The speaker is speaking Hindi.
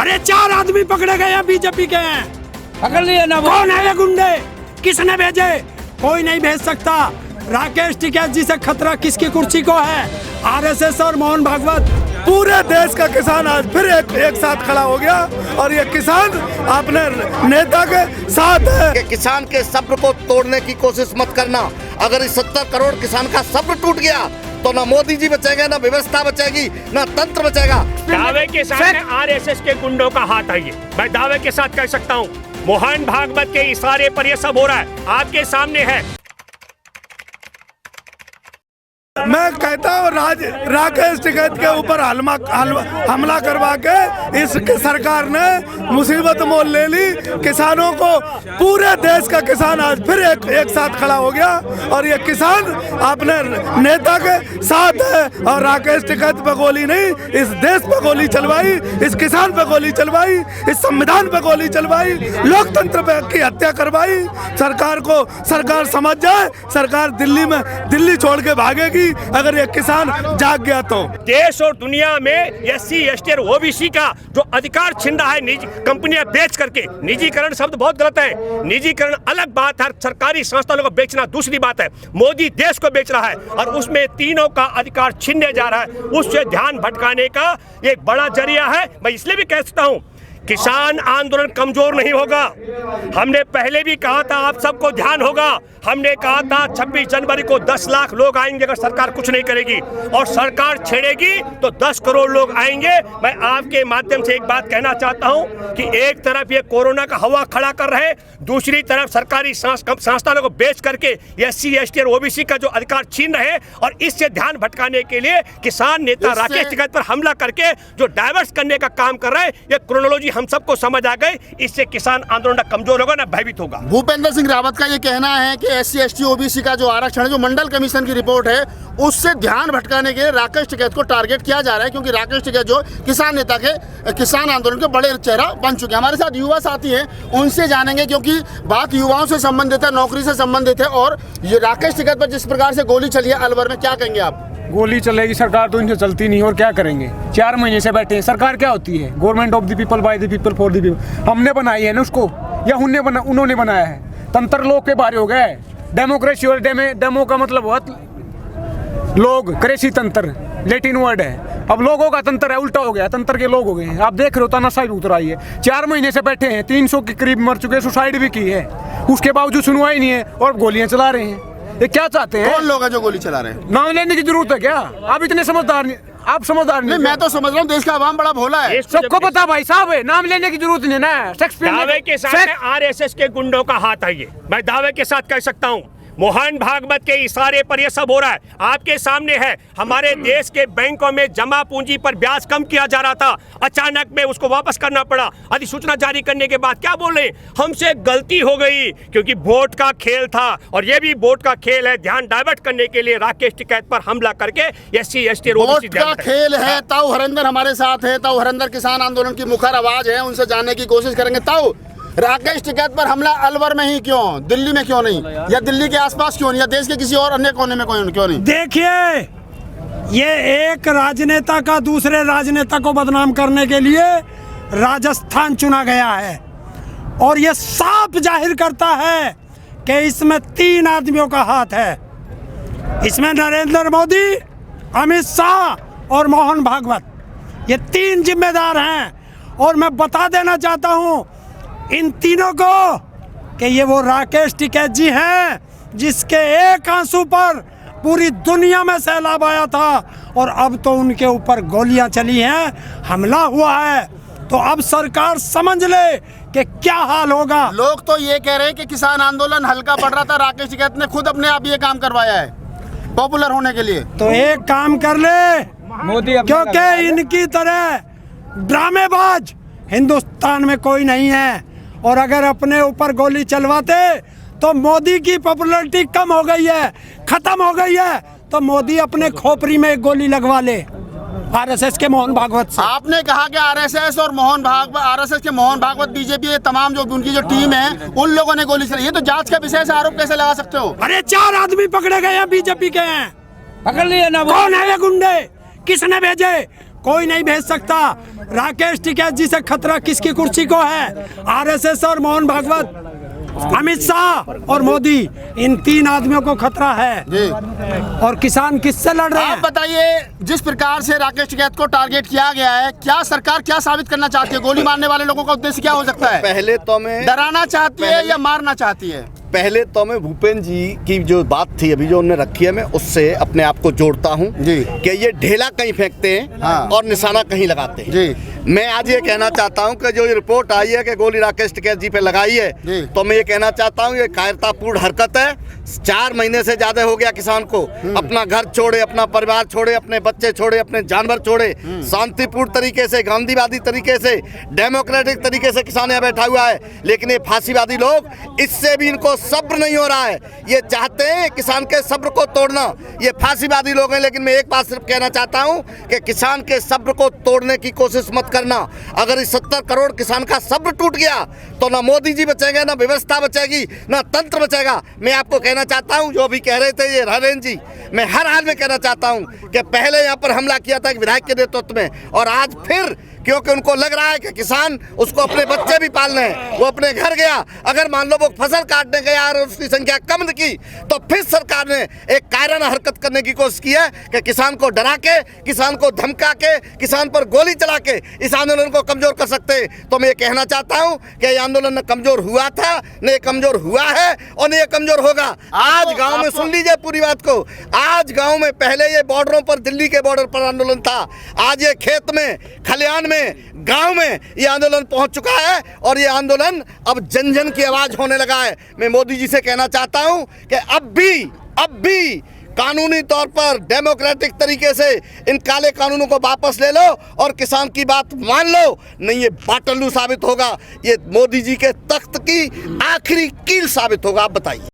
अरे 4 आदमी पकड़े गए हैं, बीजेपी के हैं। पकड़ लिए ना। कौन है ये गुंडे? किसने भेजे? कोई नहीं भेज सकता। राकेश टिकैत जी से खतरा किसकी कुर्सी को है? आरएसएस और मोहन भागवत। पूरे देश का किसान आज फिर एक साथ खड़ा हो गया और ये किसान अपने नेता के साथ है। कि किसान के सब्र को तोड़ने की कोशिश मत करना। अगर इस 70 करोड़ किसान का सब्र टूट गया तो ना मोदी जी बचेंगे, ना व्यवस्था बचेगी, ना तंत्र बचेगा। दावे के साथ आरएसएस के गुंडों का हाथ है। मैं दावे के साथ कह सकता हूँ, मोहन भागवत के इशारे पर यह सब हो रहा है, आपके सामने है। मैं कहता हूँ राकेश टिकैत के ऊपर हमला करवा के इस सरकार ने मुसीबत मोल ले ली। किसानों को पूरे देश का किसान आज फिर एक साथ खड़ा हो गया और ये किसान अपने नेता के साथ है। और राकेश टिकैत पे गोली नहीं, इस देश पे गोली चलवाई, इस किसान पे गोली चलवाई, इस संविधान पे गोली चलवाई, लोकतंत्र पे की हत्या करवाई। सरकार समझ जाए, सरकार दिल्ली छोड़ के भागेगी अगर ये किसान जाग गया तो। देश और दुनिया में एससी एसटी और ओबीसी का जो अधिकार छिन रहा है निजी कंपनियां बेच करके, निजीकरण शब्द बहुत गलत है। निजीकरण अलग बात है, सरकारी संस्थानों को बेचना दूसरी बात है। मोदी देश को बेच रहा है और उसमें तीनों का अधिकार छीनने जा रहा है। उससे ध्यान भटकाने का एक बड़ा जरिया है। मैं इसलिए भी कह सकता हूँ, किसान आंदोलन कमजोर नहीं होगा। हमने पहले भी कहा था, आप सबको ध्यान होगा, हमने कहा था 26 जनवरी को 10 लाख लोग आएंगे अगर सरकार कुछ नहीं करेगी, और सरकार छेड़ेगी तो 10 करोड़ लोग आएंगे। मैं आपके माध्यम से एक बात कहना चाहता हूं कि एक तरफ ये कोरोना का हवा खड़ा कर रहे, दूसरी तरफ सरकारी संस्थानों को बेच करके एससी एसटी और ओबीसी का जो अधिकार छीन रहे, और इससे ध्यान भटकाने के लिए किसान नेता राकेश टिकैत पर हमला करके जो डाइवर्स करने का काम कर रहे हैं, ये क्रोनोलॉजी हम सबको समझ आ गई। इससे किसान आंदोलन कमजोर होगा, ना भयभीत होगा। भूपेंद्र सिंह रावत का ये कहना है कि एससी एसटी ओबीसी का जो आरक्षण है, जो मंडल कमीशन की रिपोर्ट है, उससे ध्यान भटकाने के लिए राकेश टिकैत को टारगेट किया जा रहा है, क्योंकि राकेश टिकैत जो किसान नेता के किसान आंदोलन के बड़े चेहरा बन चुके हैं। हमारे साथ युवा साथी हैं, उनसे जानेंगे, क्योंकि बात युवाओं से संबंधित है, नौकरी से संबंधित है। और ये राकेश टिकैत पर जिस प्रकार से गोली चली है अलवर में, क्या कहेंगे आप? गोली चलेगी, सरकार तो इनसे चलती नहीं, और क्या करेंगे? 4 महीने से बैठे हैं। सरकार क्या होती है? Government of the people, by the people, for the people. हमने बनाई है ना उसको, या उन्होंने बनाया है? तंत्र लोग के बारे हो गए। डेमोक्रेसी और डेमो का मतलब बहुत लोग, क्रेसी तंत्र लेटिन वर्ड है। अब लोगों का तंत्र है, उल्टा हो गया, तंत्र के लोग हो गए हैं। आप देख रहे हो तानाशाही उतर आई है। 4 महीने से बैठे हैं, 300 के करीब मर चुके, सुसाइड भी की है, उसके बावजूद सुनवाई नहीं है और गोलियां चला रहे हैं। ये क्या चाहते हैं? कौन लोग हैं जो गोली चला रहे हैं? नाम लेने की जरूरत है क्या? आप इतने समझदार नहीं, आप समझदार नहीं। मैं तो समझ रहा हूँ, देश का आवाम बड़ा भोला है, सबको पता भाई साहब है, नाम लेने की जरूरत नहीं ना। दावे के साथ आरएसएस के गुंडों का हाथ है। ये मैं दावे के साथ कह सकता हूँ, मोहन भागवत के इशारे पर यह सब हो रहा है, आपके सामने है। हमारे देश के बैंकों में जमा पूंजी पर ब्याज कम किया जा रहा था, अचानक में उसको वापस करना पड़ा अधिसूचना जारी करने के बाद। क्या बोल रहे? हमसे गलती हो गई, क्योंकि वोट का खेल था, और ये भी वोट का खेल है। ध्यान डाइवर्ट करने के लिए राकेश टिकैत पर हमला करके एससी एसटी वोट का खेल है। ताऊ हरिंदर हमारे साथ है। ताऊ हरिंदर किसान आंदोलन की मुखर आवाज है, उनसे जानने की कोशिश करेंगे। ताऊ, राकेश टिकैत पर हमला अलवर में ही क्यों, दिल्ली में क्यों नहीं, या दिल्ली के आसपास क्यों नहीं, या देश के किसी और अन्य कोने में क्यों नहीं? देखिए, ये एक राजनेता का दूसरे राजनेता को बदनाम करने के लिए राजस्थान चुना गया है, और ये साफ जाहिर करता है कि इसमें 3 आदमियों का हाथ है। इसमें नरेंद्र मोदी, अमित शाह और मोहन भागवत, ये 3 जिम्मेदार हैं। और मैं बता देना चाहता हूं इन तीनों को कि ये वो राकेश टिकैत जी हैं जिसके एक आंसू पर पूरी दुनिया में सैलाब आया था, और अब तो उनके ऊपर गोलियां चली हैं, हमला हुआ है। तो अब सरकार समझ ले कि क्या हाल होगा। लोग तो ये कह रहे हैं कि किसान आंदोलन हल्का पड़ रहा था, राकेश टिकैत ने खुद अपने आप ये काम करवाया है पॉपुलर होने के लिए। तो एक काम कर ले मोदी, क्योंकि इनकी तरह ड्रामेबाज हिंदुस्तान में कोई नहीं है, और अगर अपने ऊपर गोली चलवाते तो मोदी की पॉपुलैरिटी कम हो गई है, खत्म हो गई है, तो मोदी अपने खोपड़ी में एक गोली लगवा ले आरएसएस के मोहन भागवत से। आपने कहा कि आरएसएस के मोहन भागवत, बीजेपी, ये तमाम जो उनकी जो टीम है, उन लोगों ने गोली चलाई। ये तो जांच का विषय से आरोप कैसे लगा सकते हो? अरे 4 आदमी पकड़े गए हैं, बीजेपी के हैं। पकड़ लिए ना। कौन है ये गुंडे? किसने भेजे? कोई नहीं भेज सकता। राकेश टिकैत जी से खतरा किसकी कुर्सी को है? आरएसएस और मोहन भागवत, अमित शाह और मोदी, इन 3 आदमियों को खतरा है। जी। और किसान किससे लड़ रहे आप हैं? बताइए, जिस प्रकार से राकेश टिकैत को टारगेट किया गया है, क्या सरकार क्या साबित करना चाहती है? गोली मारने वाले लोगों का उद्देश्य क्या हो सकता है? पहले तो मैं डराना चाहती है या मारना चाहती है? पहले तो मैं भूपेंद्र जी की जो बात थी अभी जो उन्होंने रखी है, मैं उससे अपने आप को जोड़ता हूं जी। कि ये ढेला कहीं फेंकते हैं हाँ। और निशाना कहीं लगाते हैं जी। मैं आज ये कहना चाहता हूं कि जो ये रिपोर्ट आई है कि गोली राकेश टिकैत जी पे लगाई है, जी। तो मैं ये कहना चाहता हूं ये कायरतापूर्ण हरकत है। 4 महीने से ज्यादा हो गया किसान को अपना घर छोड़े, अपना परिवार छोड़े, अपने बच्चे छोड़े, अपने जानवर छोड़े, शांतिपूर्ण तरीके से, गांधीवादी तरीके से, डेमोक्रेटिक तरीके से किसान यहाँ बैठा हुआ है। लेकिन ये फांसीवादी लोग, इससे भी इनको सब्र नहीं हो रहा है। ये चाहते हैं किसान के सब्र को तोड़ना। ये फांसीवादी लोग हैं। लेकिन मैं एक बात सिर्फ कहना चाहता हूं कि किसान के सब्र को तोड़ने की कोशिश मत करना। अगर इस 70 करोड़ किसान का सब्र टूट गया तो ना मोदी जी बचेंगे, ना व्यवस्था बचेगी, ना तंत्र बचेगा। मैं आपको कहना चाहता हूं, जो अभी कह रहे थे ये हरेंद्र जी, मैं हर हाल में कहना चाहता हूं कि पहले यहाँ पर हमला किया था एक विधायक के नेतृत्व में, और आज फिर, क्योंकि उनको लग रहा है कि किसान, उसको अपने बच्चे भी पालने हैं, वो अपने घर गया, अगर मान लो वो फसल काटने गया और उसकी संख्या कम की, तो फिर सरकार ने एक कायराना हरकत करने की कोशिश की है कि किसान को डरा के, किसान को धमका के, किसान पर गोली चला के इस आंदोलन को कमजोर कर सकते हैं। तो मैं ये कहना चाहता हूं कि ये आंदोलन न कमजोर हुआ था, न ये कमजोर हुआ है, और न ये कमजोर होगा। आज गाँव में, सुन लीजिए पूरी बात को, आज गाँव में, पहले ये बॉर्डरों पर, दिल्ली के बॉर्डर पर आंदोलन था, आज ये खेत में, खलिहान में, गांव में ये आंदोलन पहुंच चुका है, और ये आंदोलन अब जन जन की आवाज होने लगा है। मैं मोदी जी से कहना चाहता हूं कि अब भी कानूनी तौर पर, डेमोक्रेटिक तरीके से इन काले कानूनों को वापस ले लो और किसान की बात मान लो, नहीं ये बाटल्लू साबित होगा, ये मोदी जी के तख्त की आखिरी कील साबित होगा। आप बताइए।